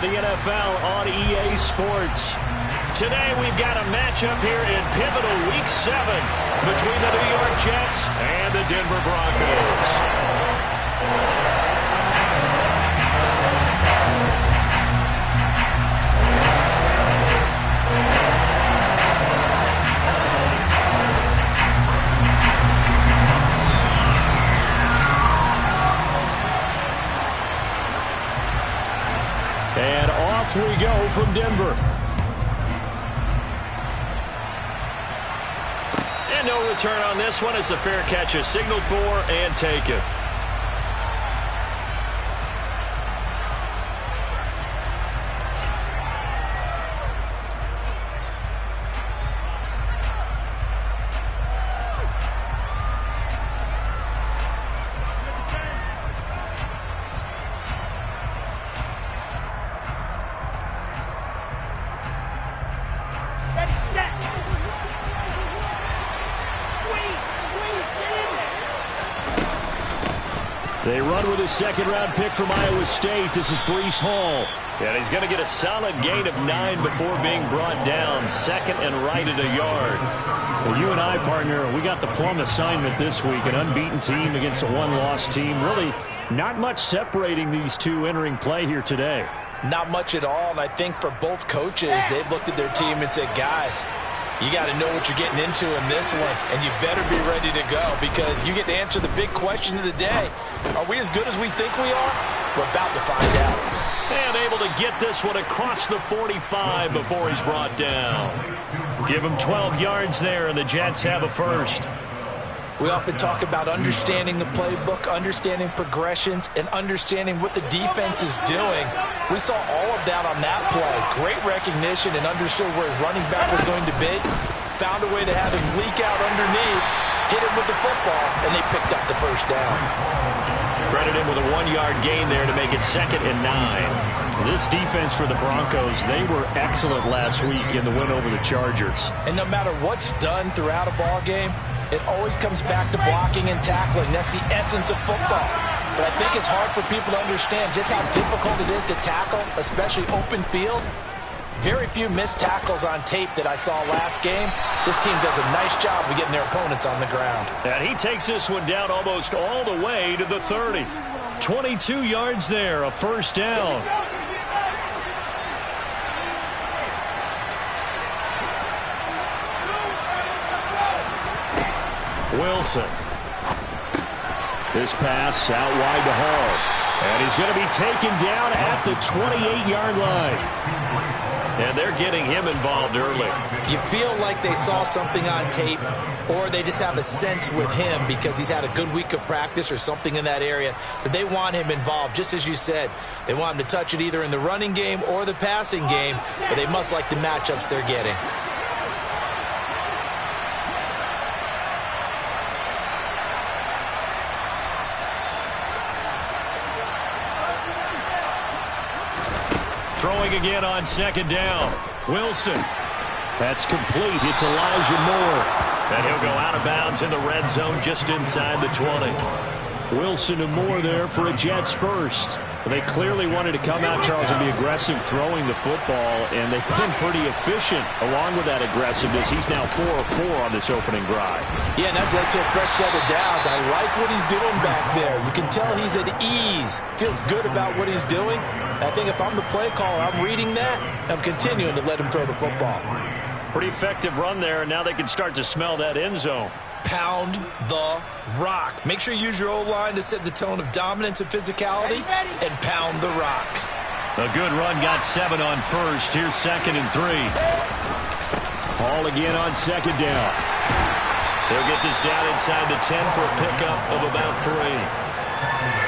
the NFL on EA Sports. Today we've got a matchup here in pivotal Week 7 between the New York Jets and the Denver Broncos. And off we go from Denver. And no return on this one as the fair catch is signaled for and taken. They run with his second-round pick from Iowa State. This is Breece Hall. And he's going to get a solid gain of 9 before being brought down. Second and right at a yard. Well, you and I, partner, we got the plum assignment this week. An unbeaten team against a one-loss team. Really not much separating these two entering play here today. Not much at all, and I think for both coaches, they've looked at their team and said, guys, you got to know what you're getting into in this one, and you better be ready to go because you get to answer the big question of the day. Are we as good as we think we are? We're about to find out. And able to get this one across the 45 before he's brought down. Give him 12 yards there, and the Jets have a first. We often talk about understanding the playbook, understanding progressions, and understanding what the defense is doing. We saw all of that on that play. Great recognition and understood where his running back was going to be. Found a way to have him leak out underneath, hit him with the football, and they picked up the first down. Credit him with a 1-yard gain there to make it 2nd and 9. This defense for the Broncos, they were excellent last week in the win over the Chargers. And no matter what's done throughout a ball game, it always comes back to blocking and tackling. That's the essence of football. But I think it's hard for people to understand just how difficult it is to tackle, especially open field. Very few missed tackles on tape that I saw last game. This team does a nice job of getting their opponents on the ground. And he takes this one down almost all the way to the 30. 22 yards there, a first down. Wilson. This pass out wide to Hall. And he's going to be taken down at the 28-yard line. And they're getting him involved early. You feel like they saw something on tape, or they just have a sense with him because he's had a good week of practice or something in that area that they want him involved. Just as you said, they want him to touch it either in the running game or the passing game, but they must like the matchups they're getting. Throwing again on 2nd down. Wilson. That's complete. It's Elijah Moore. And he'll go out of bounds in the red zone just inside the 20. Wilson and Moore there for a Jets first. They clearly wanted to come out, Charles, and be aggressive throwing the football, and they've been pretty efficient along with that aggressiveness. He's now 4 of 4 on this opening drive. Yeah, and that's led to a fresh set of downs. I like what he's doing back there. You can tell he's at ease. Feels good about what he's doing. I think if I'm the play caller, I'm reading that. I'm continuing to let him throw the football. Pretty effective run there, and now they can start to smell that end zone. Pound the rock. Make sure you use your O-line to set the tone of dominance and physicality, and pound the rock. A good run, got 7 on first. Here's 2nd and 3. Hall again on 2nd down. They'll get this down inside the 10 for a pickup of about 3.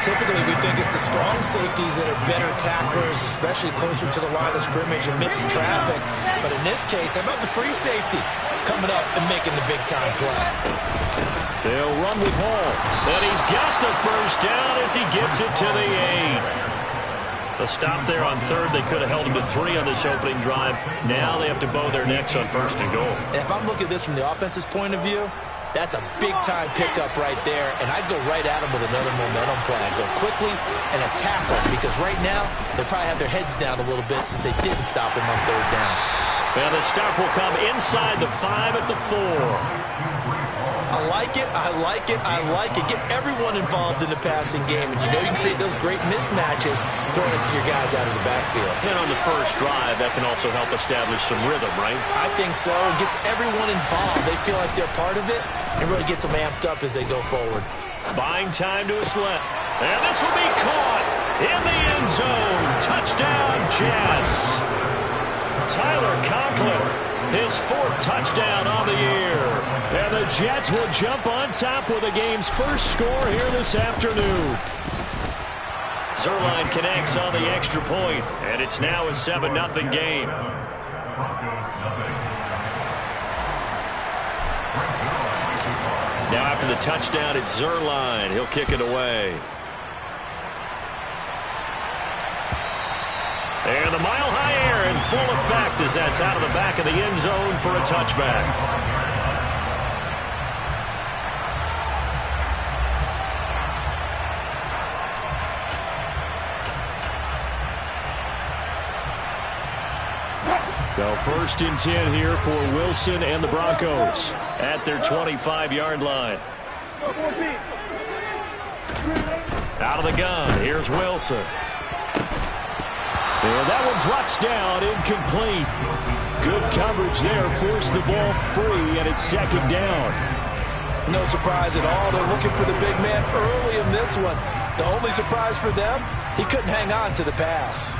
Typically, we think it's the strong safeties that are better tacklers, especially closer to the line of scrimmage amidst traffic. But in this case, how about the free safety coming up and making the big-time play? They'll run with Hall. And he's got the first down as he gets it to the 8. A stop there on 3rd. They could have held him to 3 on this opening drive. Now they have to bow their necks on 1st and goal. And if I'm looking at this from the offense's point of view, That's a big-time pickup right there, and I'd go right at him with another momentum play. I'd go quickly and attack him, because right now they probably have their heads down a little bit since they didn't stop him on third down. Well, the stop will come inside the 5 at the 4. I like it, I like it, I like it. Get everyone involved in the passing game, and you know you can create those great mismatches throwing it to your guys out of the backfield. And on the first drive, that can also help establish some rhythm, right? I think so. It gets everyone involved. They feel like they're part of it, and really gets them amped up as they go forward. Buying time to his left. And this will be caught in the end zone. Touchdown, Jets. Tyler Conklin, his 4th touchdown on the year. And the Jets will jump on top with the game's first score here this afternoon. Zuerlein connects on the extra point, and it's now a 7-0 game. Now after the touchdown, it's Zuerlein. He'll kick it away. And the mile-high air in full effect as that's out of the back of the end zone for a touchback. So 1st and 10 here for Wilson and the Broncos at their 25-yard line. Out of the gun, here's Wilson. And that one drops down, incomplete. Good coverage there, forced the ball free, and it's 2nd down. No surprise at all. They're looking for the big man early in this one. The only surprise for them, he couldn't hang on to the pass.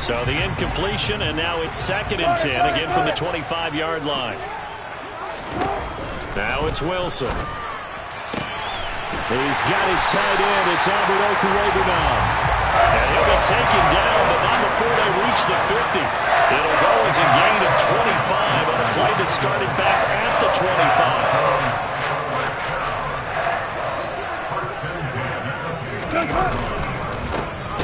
So the incompletion, and now it's 2nd and 10, again from the 25-yard line. Now it's Wilson. He's got his tight end. It's Albert Okwuegbunam now. And he'll be taken down, but not before they reach the 50. It'll go as a gain of 25 on a play that started back at the 25.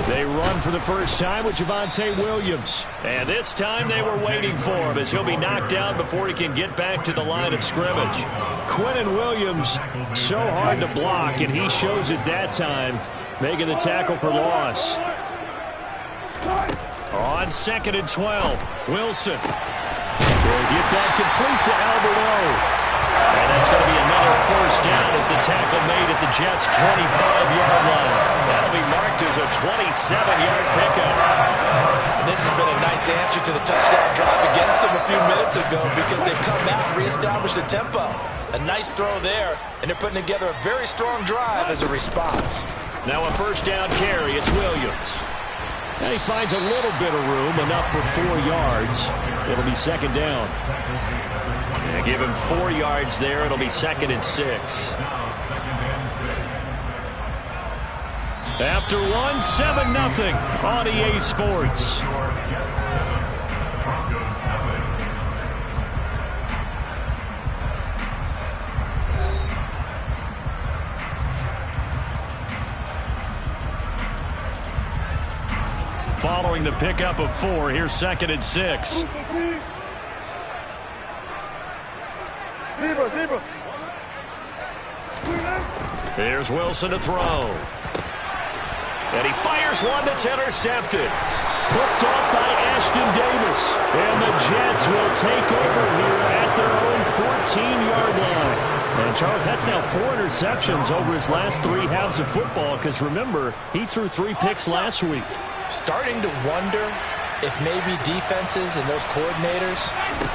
They run for the first time with Javonte Williams. And this time they were waiting for him as he'll be knocked down before he can get back to the line of scrimmage. Quinnen Williams, so hard to block, and he shows it that time, making the tackle for loss. On 2nd and 12, Wilson. Will get that complete to Albert O. And that's going to be another first down as the tackle made at the Jets' 25-yard line. That'll be marked as a 27-yard pickup. This has been a nice answer to the touchdown drive against him a few minutes ago because they've come out and reestablished the tempo. A nice throw there, and they're putting together a very strong drive as a response. Now a first down carry. It's Williams. And he finds a little bit of room, enough for 4 yards. It'll be 2nd down. And give him 4 yards there. It'll be 2nd and 6. After 1, 7-0 on EA Sports. Following the pickup of 4, here's 2nd and 6. Here's Wilson to throw. And he fires one that's intercepted. Picked off by Ashton Davis. And the Jets will take over here at their own 14-yard line. And, Charles, that's now 4 interceptions over his last 3 halves of football because, remember, he threw 3 picks last week. Starting to wonder if maybe defenses and those coordinators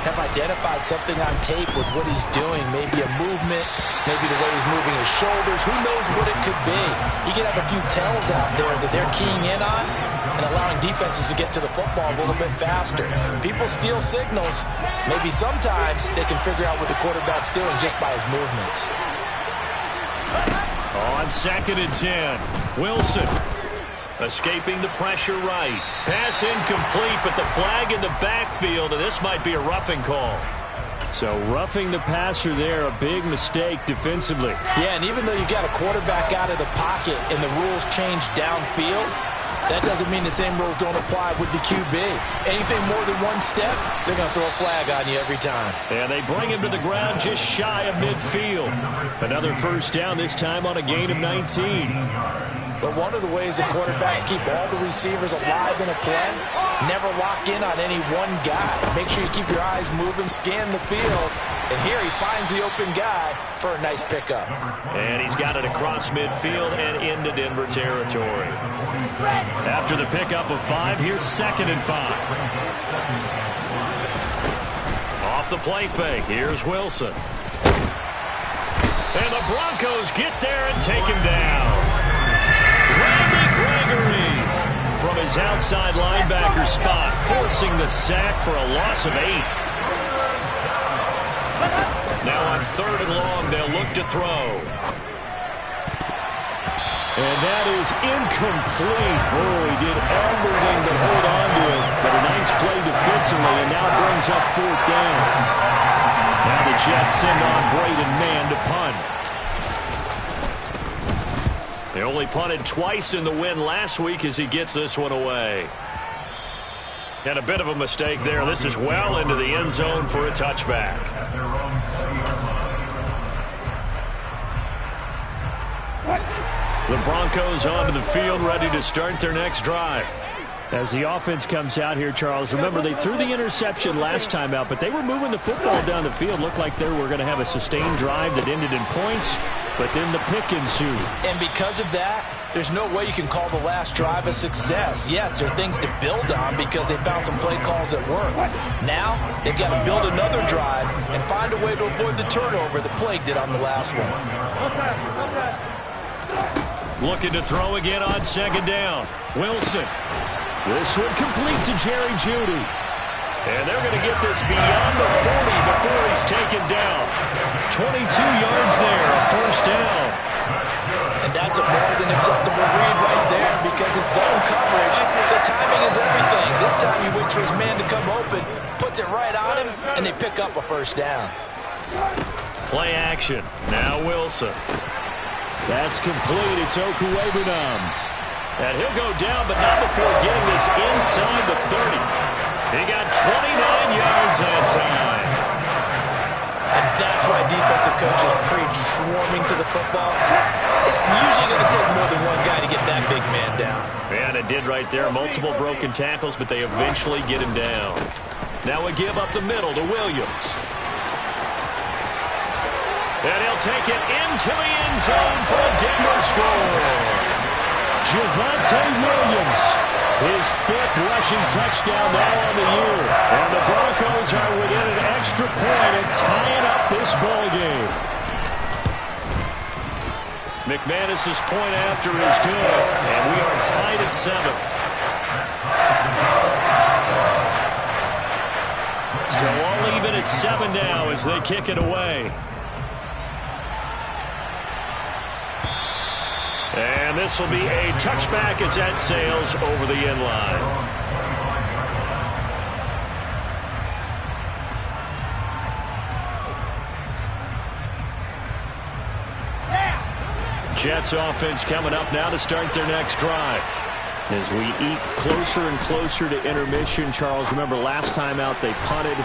have identified something on tape with what he's doing. Maybe a movement, maybe the way he's moving his shoulders. Who knows what it could be? You can have a few tells out there that they're keying in on and allowing defenses to get to the football a little bit faster. People steal signals. Maybe sometimes they can figure out what the quarterback's doing just by his movements. On 2nd and 10, Wilson. Escaping the pressure right. Pass incomplete, but the flag in the backfield, and this might be a roughing call. So roughing the passer there, a big mistake defensively. Yeah, and even though you got a quarterback out of the pocket and the rules change downfield, That doesn't mean the same rules don't apply with the QB. Anything more than one step, they're going to throw a flag on you every time. And they bring him to the ground just shy of midfield. Another first down, this time on a gain of 19. But one of the ways the quarterbacks keep all the receivers alive in a play, never lock in on any one guy. Make sure you keep your eyes moving, scan the field. And here he finds the open guy for a nice pickup. And he's got it across midfield and into Denver territory. After the pickup of 5, here's 2nd and 5. Off the play fake, here's Wilson. And the Broncos get there and take him down. Randy Gregory from his outside linebacker spot, forcing the sack for a loss of 8. Now on 3rd and long, they'll look to throw. And that is incomplete. Oh, he did everything but hold on to it. But a nice play defensively, and now brings up 4th down. Now the Jets send on Braden Mann to punt. They only punted twice in the win last week as he gets this one away. And a bit of a mistake there. This is well into the end zone for a touchback. The Broncos onto the field, ready to start their next drive. As the offense comes out here, Charles, remember they threw the interception last time out, but they were moving the football down the field. Looked like they were going to have a sustained drive that ended in points, but then the pick ensued. And because of that, there's no way you can call the last drive a success. Yes, there are things to build on because they found some play calls that work. Now, they've got to build another drive and find a way to avoid the turnover that plagued it on the last one. Looking to throw again on 2nd down. Wilson. This one complete to Jerry Jeudy. And they're going to get this beyond the 40 before he's taken down. 22 yards there, a 1st down. And that's a more than acceptable read right there because it's zone coverage, so timing is everything. This time he waits for his man to come open, puts it right on him, and they pick up a 1st down. Play action. Now Wilson. That's complete. It's Okuwebunam. And he'll go down, but not before getting this inside the 30. He got 29 yards that time. And that's why defensive coaches preach swarming to the football. It's usually going to take more than one guy to get that big man down. And it did right there. Multiple broken tackles, but they eventually get him down. Now a give up the middle to Williams. And he'll take it into the end zone for a Denver score. Javonte Williams, his 5th rushing touchdown now on the year. And the Broncos are within an extra point and tying up this ball game. McManus's point after is good, and we are tied at 7. So all even at 7 now as they kick it away. And this will be a touchback as that sails over the end line. Jets offense coming up now to start their next drive. As we eat closer and closer to intermission, Charles, remember last time out they punted.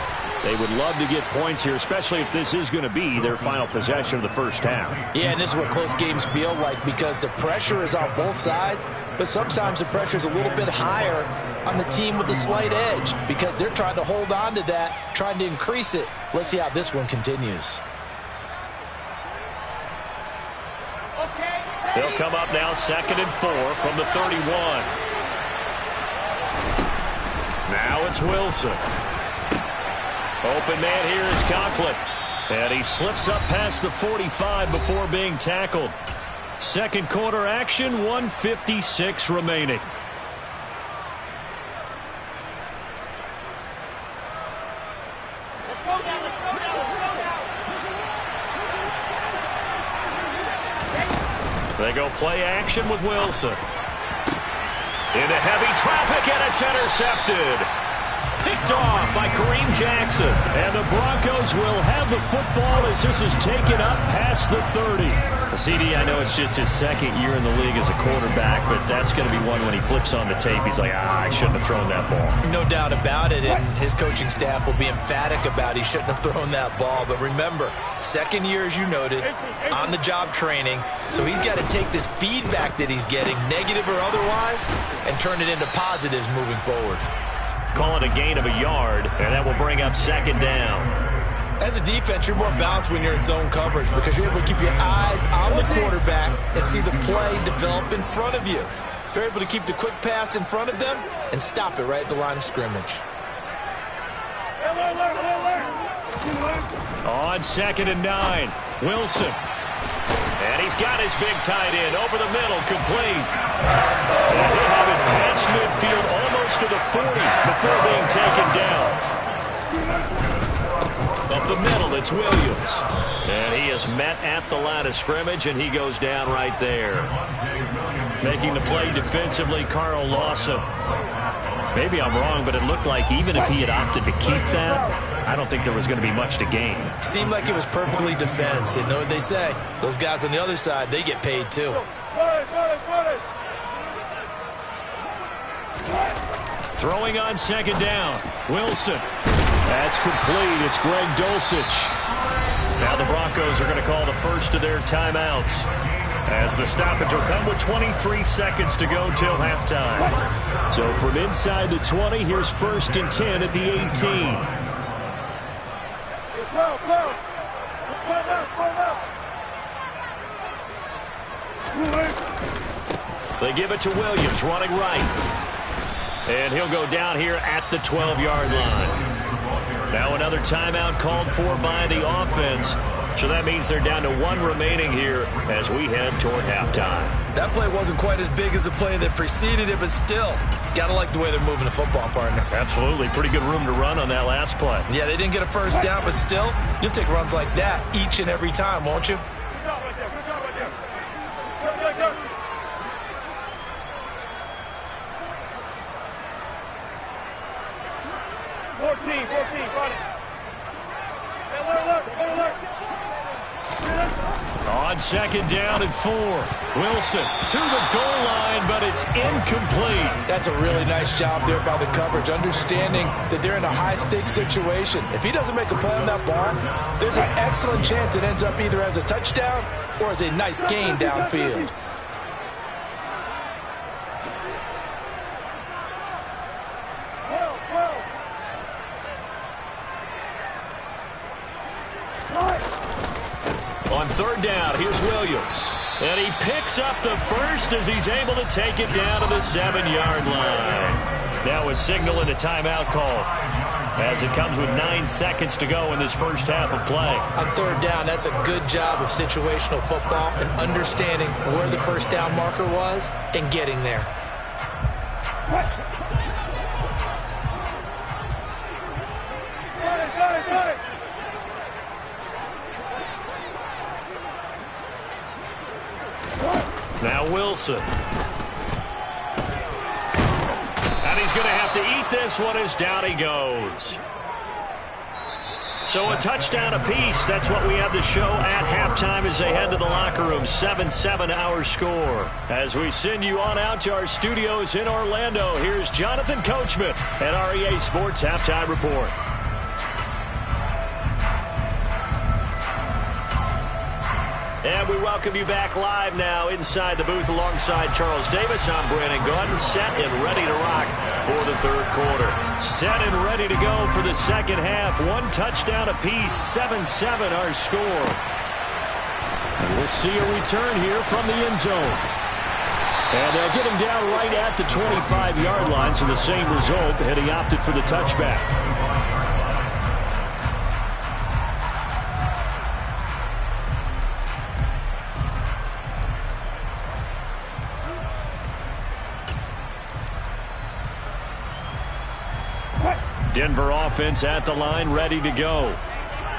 They would love to get points here, especially if this is going to be their final possession of the first half. Yeah, and this is what close games feel like because the pressure is on both sides, but sometimes the pressure is a little bit higher on the team with the slight edge because they're trying to hold on to that, trying to increase it. Let's see how this one continues. They'll come up now 2nd and 4 from the 31. Now it's Wilson. Open man here is Conklin. And he slips up past the 45 before being tackled. 2nd quarter action, 1:56 remaining. Let's go now, let's go now, let's go now. They go play action with Wilson. Into heavy traffic, and it's intercepted. Picked off by Kareem Jackson. And the Broncos will have the football as this is taken up past the 30. CD, I know it's just his second year in the league as a quarterback, but that's going to be one when he flips on the tape. He's like, I shouldn't have thrown that ball. No doubt about it, and his coaching staff will be emphatic about he shouldn't have thrown that ball. But remember, second year, as you noted, on-the-job training, so he's got to take this feedback that he's getting, negative or otherwise, and turn it into positives moving forward. Call it a gain of a yard, and that will bring up second down. As a defense, you're more balanced when you're in zone coverage because you're able to keep your eyes on the quarterback and see the play develop in front of you. You're able to keep the quick pass in front of them and stop it right at the line of scrimmage. On 2nd and 9, Wilson. And he's got his big tight end over the middle, complete. And he'll have it past midfield almost to the 40 before being taken down. Up the middle, it's Williams. And he is met at the line of scrimmage, and he goes down right there. Making the play defensively, Carl Lawson. Maybe I'm wrong, but it looked like even if he had opted to keep that, I don't think there was going to be much to gain. Seemed like it was perfectly defense. And know what they say? Those guys on the other side, they get paid too. Throwing on 2nd down, Wilson. That's complete. It's Greg Dulcich. Now the Broncos are going to call the first of their timeouts as the stoppage will come with 23 seconds to go till halftime. So from inside the 20, here's 1st and 10 at the 18. They give it to Williams, running right. And he'll go down here at the 12-yard line. Now another timeout called for by the offense. So that means they're down to 1 remaining here as we head toward halftime. That play wasn't quite as big as the play that preceded it, but still, got to like the way they're moving the football, partner. Absolutely. Pretty good room to run on that last play. Yeah, they didn't get a first down, but still, you'll take runs like that each and every time, won't you? On 2nd down and 4, Wilson to the goal line, but it's incomplete. That's a really nice job there by the coverage, understanding that they're in a high-stakes situation. If he doesn't make a play on that ball, there's an excellent chance it ends up either as a touchdown or as a nice gain downfield. On 3rd down, here's Williams. And he picks up the first as he's able to take it down to the 7-yard line. Now a signal and a timeout call as it comes with 9 seconds to go in this first half of play. On 3rd down, that's a good job of situational football and understanding where the first down marker was and getting there. Now Wilson. And he's going to have to eat this one as down he goes. So a touchdown apiece. That's what we have to show at halftime as they head to the locker room. 7-7 our score. As we send you on out to our studios in Orlando, here's Jonathan Coachman at REA Sports Halftime Report. And we welcome you back live now inside the booth alongside Charles Davis. I'm Brandon Gordon, set and ready to rock for the 3rd quarter. Set and ready to go for the 2nd half. 1 touchdown apiece, 7-7 our score. And we'll see a return here from the end zone. And they'll get him down right at the 25-yard line, so the same result had he opted for the touchback. Denver offense at the line, ready to go.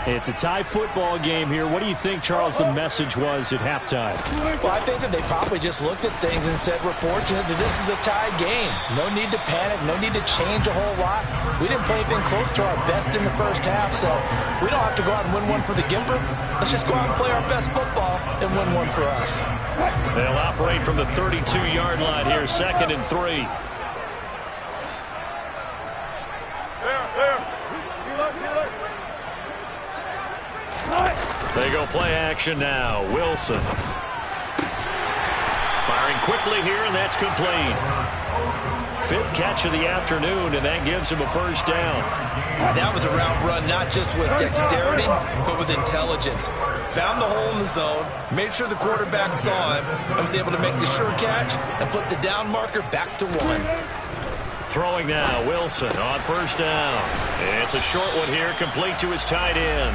It's a tie football game here. What do you think, Charles, the message was at halftime? Well, I think that they probably just looked at things and said, we're fortunate that this is a tie game. No need to panic. No need to change a whole lot. We didn't play anything close to our best in the first half, so we don't have to go out and win one for the Gimper. Let's just go out and play our best football and win one for us. They'll operate from the 32-yard line here, 2nd and 3. They go play action now. Wilson. Firing quickly here, and that's complete. 5th catch of the afternoon, and that gives him a first down. That was a route run, not just with dexterity, but with intelligence. Found the hole in the zone, made sure the quarterback saw him, and was able to make the sure catch and flip the down marker back to 1. Throwing now, Wilson on first down. It's a short one here, complete to his tight end.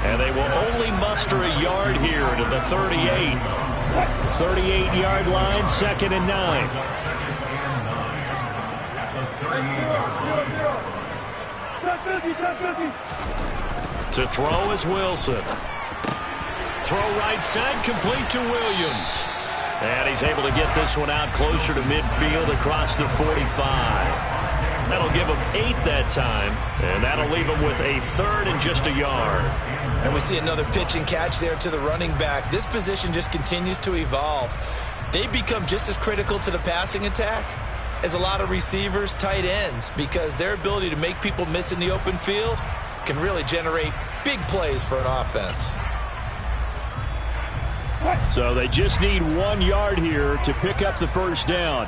And they will only muster a yard here to the 38. 38-yard line, 2nd and 9. To throw is Wilson. Throw right side, complete to Williams. And he's able to get this one out closer to midfield across the 45. That'll give him 8 that time, and that'll leave him with a 3rd and just a yard. And we see another pitch and catch there to the running back. This position just continues to evolve. They become just as critical to the passing attack as a lot of receivers, tight ends, because their ability to make people miss in the open field can really generate big plays for an offense. So they just need 1 yard here to pick up the first down.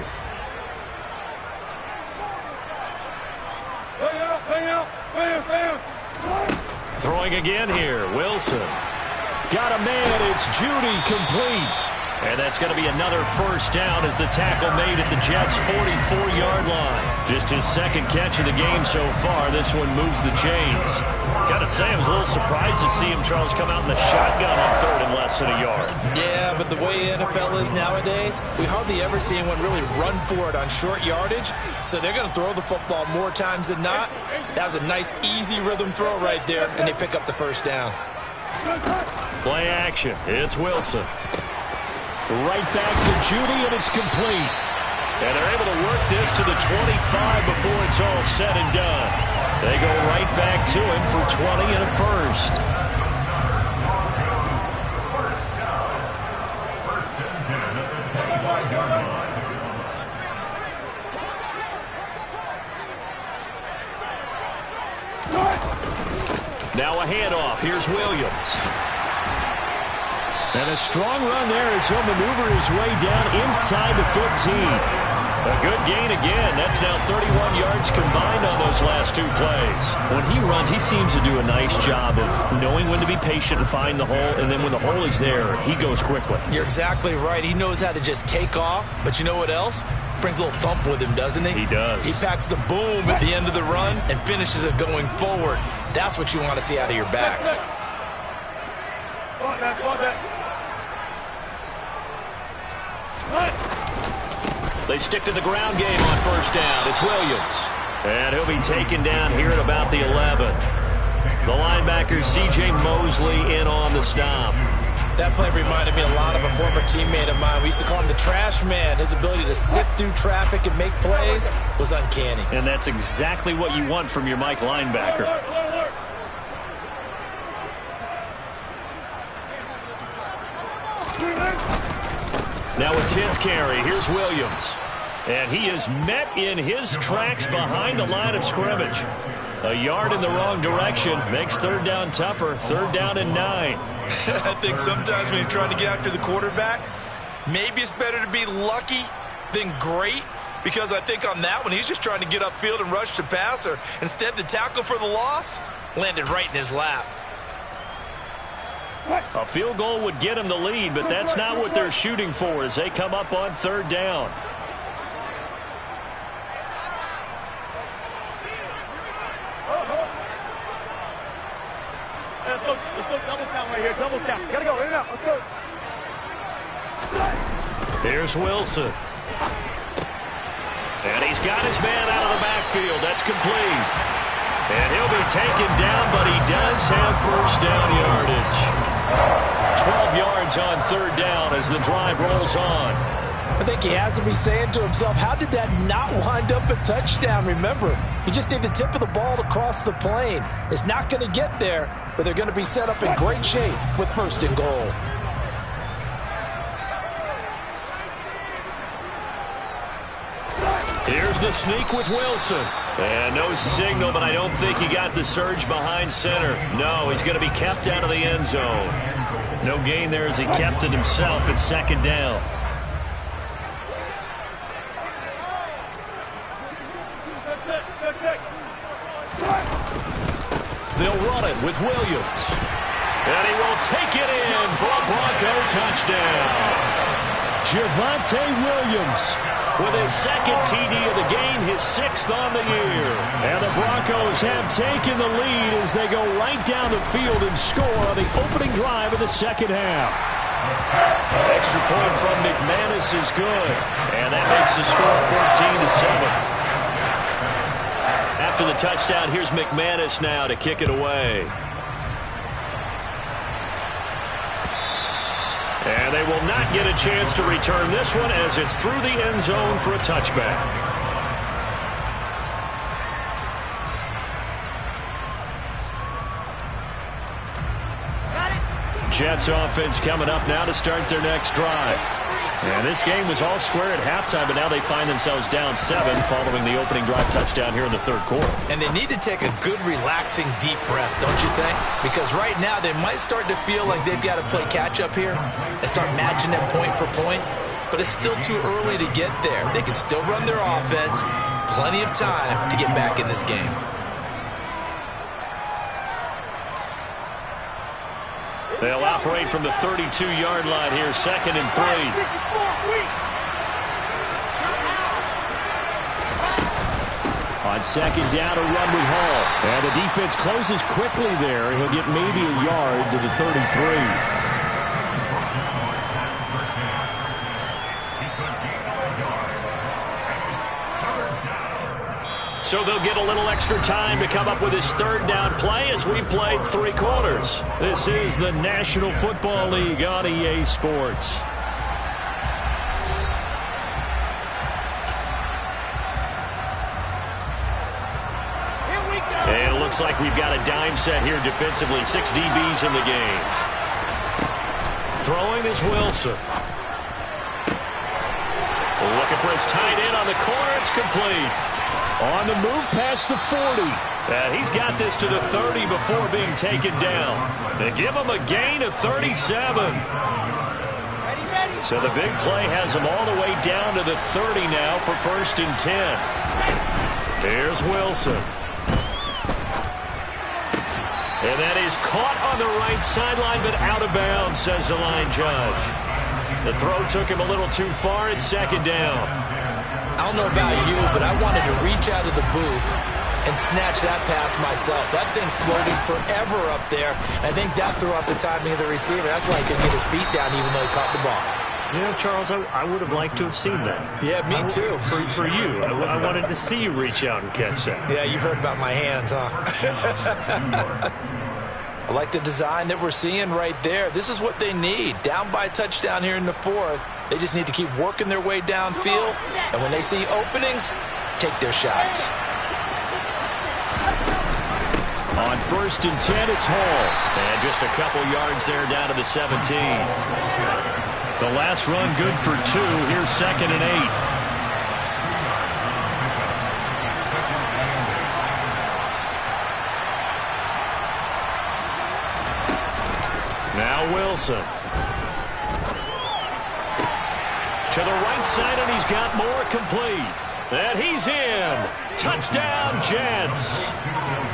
Throwing again here, Wilson. Got a man, it's Judy, complete. And that's going to be another first down as the tackle made at the Jets' 44-yard line. Just his 2nd catch of the game so far. This one moves the chains. Got to say, I was a little surprised to see him, Charles, come out in the shotgun on 3rd and less than a yard. Yeah, but the way the NFL is nowadays, we hardly ever see anyone really run for it on short yardage. So they're going to throw the football more times than not. That was a nice, easy rhythm throw right there, and they pick up the first down. Play action. It's Wilson. Right back to Judy, and it's complete. And they're able to work this to the 25 before it's all said and done. They go right back to him for 20 and a first. Now a handoff. Here's Williams. And a strong run there as he'll maneuver his way down inside the 15. A good gain again. That's now 31 yards combined on those last 2 plays. When he runs, he seems to do a nice job of knowing when to be patient and find the hole, and then when the hole is there, he goes quickly. You're exactly right. He knows how to just take off, but you know what else? Brings a little thump with him, doesn't he? He does. He packs the boom at the end of the run and finishes it going forward. That's what you want to see out of your backs. They stick to the ground game on first down. It's Williams. And he'll be taken down here at about the 11. The linebacker, C.J. Mosley, in on the stop. That play reminded me a lot of a former teammate of mine. We used to call him the trash man. His ability to zip through traffic and make plays was uncanny. And that's exactly what you want from your Mike linebacker. Now a 10th carry. Here's Williams. And he is met in his tracks behind the line of scrimmage. A yard in the wrong direction makes 3rd down tougher. 3rd down and 9. I think sometimes when you're trying to get after the quarterback, maybe it's better to be lucky than great. Because I think on that one, he's just trying to get upfield and rush the passer. Instead, the tackle for the loss landed right in his lap. A field goal would get him the lead, but that's not what they're shooting for as they come up on 3rd down. Double count right here. Double count. Gotta go. In and out. Let's go. Here's Wilson. And he's got his man out of the backfield. That's complete. And he'll be taken down, but he does have first down yardage. 12 yards on third down as the drive rolls on. I think he has to be saying to himself, how did that not wind up a touchdown? Remember, you just need the tip of the ball to cross the plane. It's not going to get there, but they're going to be set up in great shape with first and goal. Here's the sneak with Wilson. And no signal, but I don't think he got the surge behind center. No, he's going to be kept out of the end zone. No gain there as he kept it himself at second down. They'll run it with Williams. And he will take it in for a Bronco touchdown. Javonte Williams with his second TD of the game, his sixth on the year. And the Broncos have taken the lead as they go right down the field and score on the opening drive of the second half. Extra point from McManus is good. And that makes the score 14-7. After the touchdown, here's McManus now to kick it away. And they will not get a chance to return this one as it's through the end zone for a touchback. Jets offense coming up now to start their next drive. And this game was all square at halftime, but now they find themselves down 7 following the opening drive touchdown here in the third quarter. And they need to take a good, relaxing, deep breath, don't you think? Because right now they might start to feel like they've got to play catch-up here and start matching them point for point. But it's still too early to get there. They can still run their offense. Plenty of time to get back in this game. They'll operate from the 32-yard line here, 2nd and 3. On second down, a run with Hall. And the defense closes quickly there. He'll get maybe a yard to the 33. So they'll get a little extra time to come up with his third down play as we've played 3 quarters. This is the National Football League on EA Sports. And it looks like we've got a dime set here defensively. 6 DBs in the game. Throwing is Wilson. Looking for his tight end on the corner. It's complete. On the move past the 40. He's got this to the 30 before being taken down. They give him a gain of 37. So the big play has him all the way down to the 30 now for 1st and 10. Here's Wilson. And that is caught on the right sideline, but out of bounds, says the line judge. The throw took him a little too far. It's 2nd down. I don't know about you, but I wanted to reach out of the booth and snatch that pass myself. That thing floated forever up there. I think that threw off the timing of the receiver. That's why he couldn't get his feet down even though he caught the ball. You know, Charles, I would have liked to have seen that. Yeah, me too. For you. I wanted to see you reach out and catch that. Yeah, you've heard about my hands, huh? I like the design that we're seeing right there. This is what they need. Down by a touchdown here in the 4th. They just need to keep working their way downfield. And when they see openings, take their shots. On 1st and 10, it's Hall. And just a couple yards there down to the 17. The last run good for 2. Here's 2nd and 8. Now Wilson. To the right side, and he's got more complete. And he's in. Touchdown, Jets.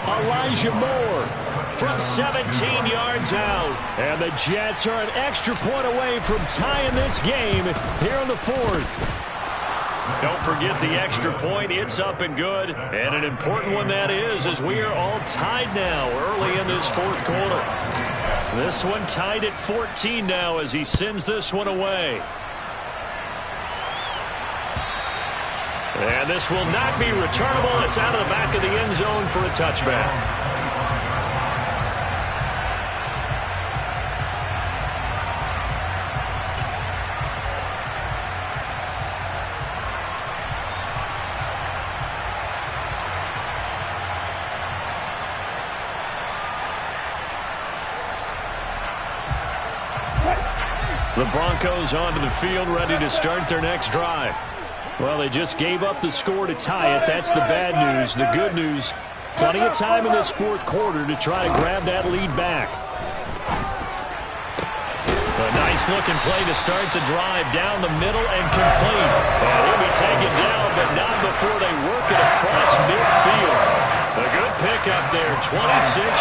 Elijah Moore from 17 yards out. And the Jets are an extra point away from tying this game here in the 4th. Don't forget the extra point. It's up and good. And an important one that is, as we are all tied now early in this 4th quarter. This one tied at 14 now as he sends this one away. And this will not be returnable. It's out of the back of the end zone for a touchback. The Broncos onto the field, ready to start their next drive. Well, they just gave up the score to tie it. That's the bad news. The good news, plenty of time in this fourth quarter to try to grab that lead back. A nice-looking play to start the drive down the middle and complete. And he'll be taken down, but not before they work it across midfield. A good pickup there, 26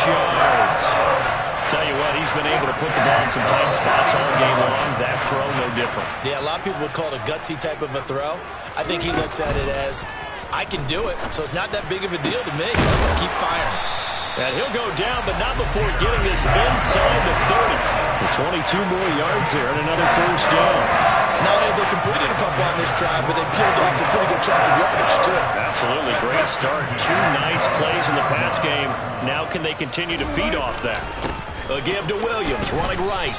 yards. Tell you what, he's been able to put the ball in some tight spots all game long. That throw, no different. Yeah, a lot of people would call it a gutsy type of a throw. I think he looks at it as, I can do it, so it's not that big of a deal to me. I'm going to keep firing. And he'll go down, but not before getting this inside the 30. The 22 more yards there and another first down. Not only have they completed a couple on this drive, but they peeled off some pretty good chunks of yardage, too. Absolutely great start. Two nice plays in the pass game. Now can they continue to feed off that? A give to Williams, running right.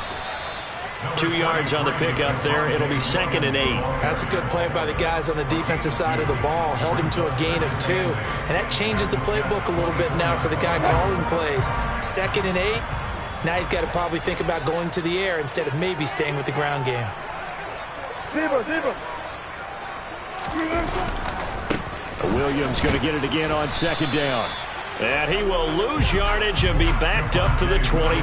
2 yards on the pickup there. It'll be 2nd and 8. That's a good play by the guys on the defensive side of the ball. Held him to a gain of 2. And that changes the playbook a little bit now for the guy calling plays. 2nd and 8. Now he's got to probably think about going to the air instead of maybe staying with the ground game. Williams going to get it again on 2nd down. And he will lose yardage and be backed up to the 24.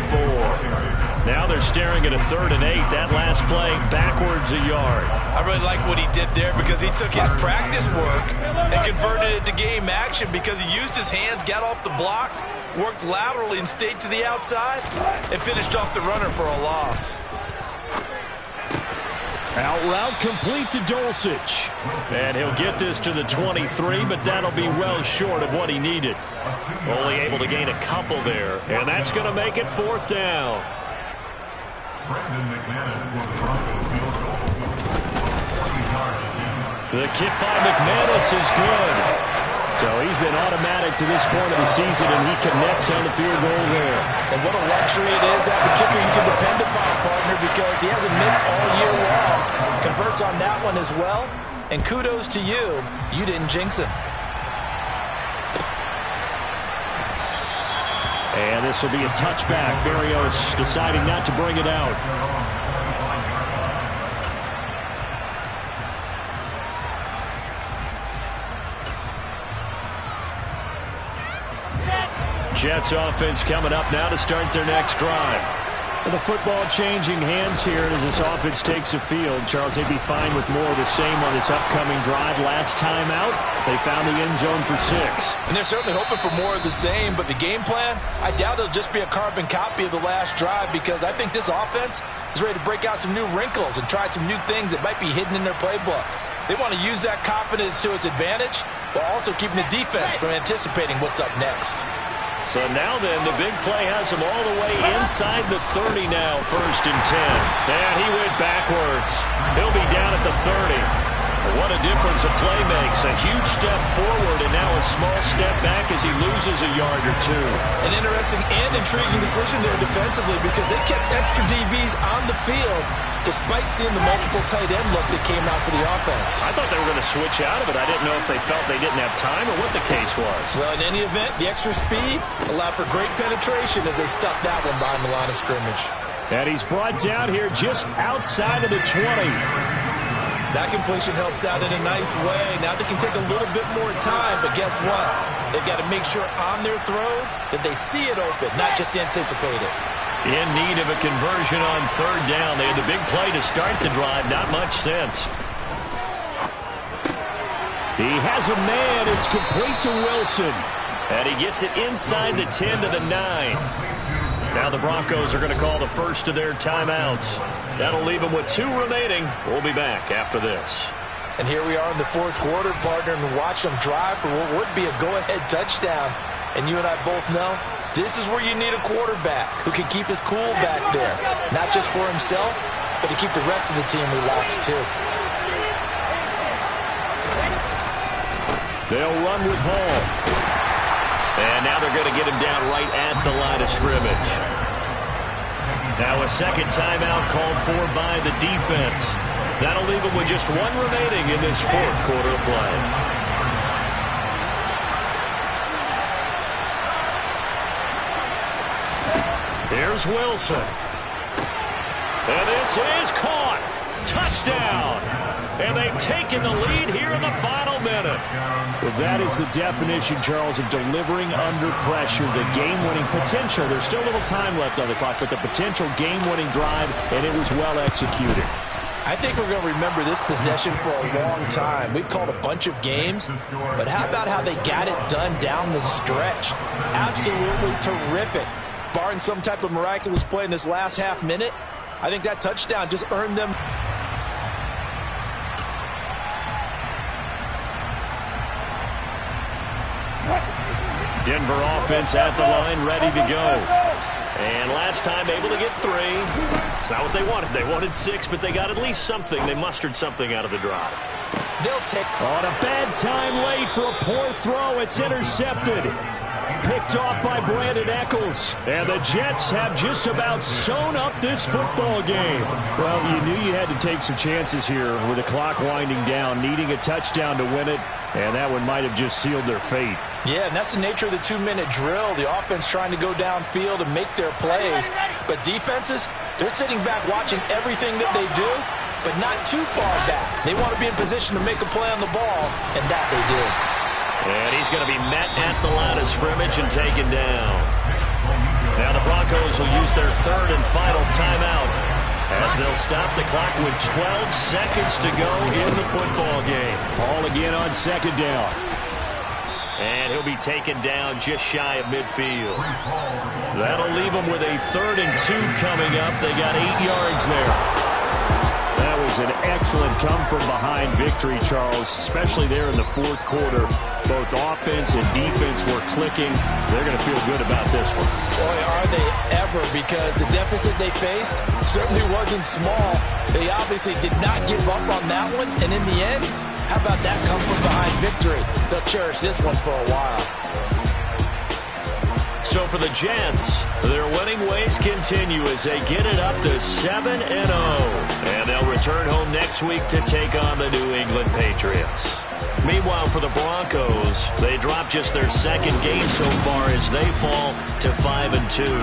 Now they're staring at a 3rd and 8. That last play backwards a yard. I really like what he did there because he took his practice work and converted it to game action because he used his hands, got off the block, worked laterally and stayed to the outside, and finished off the runner for a loss. Out route complete to Dulcich. And he'll get this to the 23, but that'll be well short of what he needed. Only able to gain a couple there, and that's going to make it 4th down. The kick by McManus is good. So he's been automatic to this point of the season, and he connects on the field goal there. And what a luxury it is to have a kicker you can depend upon, partner, because he hasn't missed all year long. Converts on that one as well. And kudos to you. You didn't jinx him. And this will be a touchback. Berrios deciding not to bring it out. Jets offense coming up now to start their next drive. With the football changing hands here as this offense takes the field. Charles, they'd be fine with more of the same on this upcoming drive. Last time out, they found the end zone for 6. And they're certainly hoping for more of the same, but the game plan, I doubt it'll just be a carbon copy of the last drive because I think this offense is ready to break out some new wrinkles and try some new things that might be hidden in their playbook. They want to use that confidence to its advantage while also keeping the defense from anticipating what's up next. So now then, the big play has him all the way inside the 30 now, 1st and 10. And he went backwards. He'll be down at the 30. What a difference a play makes. A huge step forward and now a small step back as he loses a yard or 2. An interesting and intriguing decision there defensively because they kept extra DBs on the field despite seeing the multiple tight end look that came out for the offense. I thought they were going to switch out of it. I didn't know if they felt they didn't have time or what the case was. Well, in any event, the extra speed allowed for great penetration as they stuffed that one behind the line of scrimmage. And he's brought down here just outside of the 20. That completion helps out in a nice way. Now they can take a little bit more time, but guess what? They've got to make sure on their throws that they see it open, not just anticipate it. In need of a conversion on 3rd down. They had the big play to start the drive. Not much sense. He has a man. It's complete to Wilson. And he gets it inside the 10 to the 9. Now the Broncos are going to call the first of their timeouts. That'll leave them with 2 remaining. We'll be back after this. And here we are in the 4th quarter, partner, and watch them drive for what would be a go-ahead touchdown. And you and I both know this is where you need a quarterback who can keep his cool back there. Not just for himself, but to keep the rest of the team relaxed too. They'll run with Hall. And now they're going to get him down right at the line of scrimmage. Now a second timeout called for by the defense. That'll leave him with just one remaining in this fourth quarter of play. Here's Wilson. And this is caught. Touchdown. And they've taken the lead here in the final minute. Well, that is the definition, Charles, of delivering under pressure. The game-winning potential. There's still a little time left on the clock, but the potential game-winning drive, and it was well executed. I think we're going to remember this possession for a long time. We've called a bunch of games, but how about how they got it done down the stretch? Absolutely terrific. Barring some type of miraculous play in this last half minute, I think that touchdown just earned them. Denver offense at the line, ready to go. And last time able to get 3. It's not what they wanted. They wanted 6, but they got at least something. They mustered something out of the drive. They'll take on a bad time late for a poor throw. It's intercepted. Picked off by Brandon Eccles. And the Jets have just about sewn up this football game. Well, you knew you had to take some chances here with the clock winding down, needing a touchdown to win it. And that one might have just sealed their fate. Yeah, and that's the nature of the 2-minute drill. The offense trying to go downfield and make their plays. But defenses, they're sitting back watching everything that they do, but not too far back. They want to be in position to make a play on the ball, and that they did. And he's going to be met at the line of scrimmage and taken down. Now the Broncos will use their third and final timeout as they'll stop the clock with 12 seconds to go in the football game. All again on second down. And he'll be taken down just shy of midfield. That'll leave him with a 3rd and 2 coming up. They got 8 yards there. That was an excellent come-from-behind victory, Charles, especially there in the fourth quarter. Both offense and defense were clicking. They're going to feel good about this one. Boy, are they ever, because the deficit they faced certainly wasn't small. They obviously did not give up on that one, and in the end, how about that come-from-behind victory? They'll cherish this one for a while. So for the Jets, their winning ways continue as they get it up to 7-0. And they'll return home next week to take on the New England Patriots. Meanwhile, for the Broncos, they drop just their second game so far as they fall to 5-2.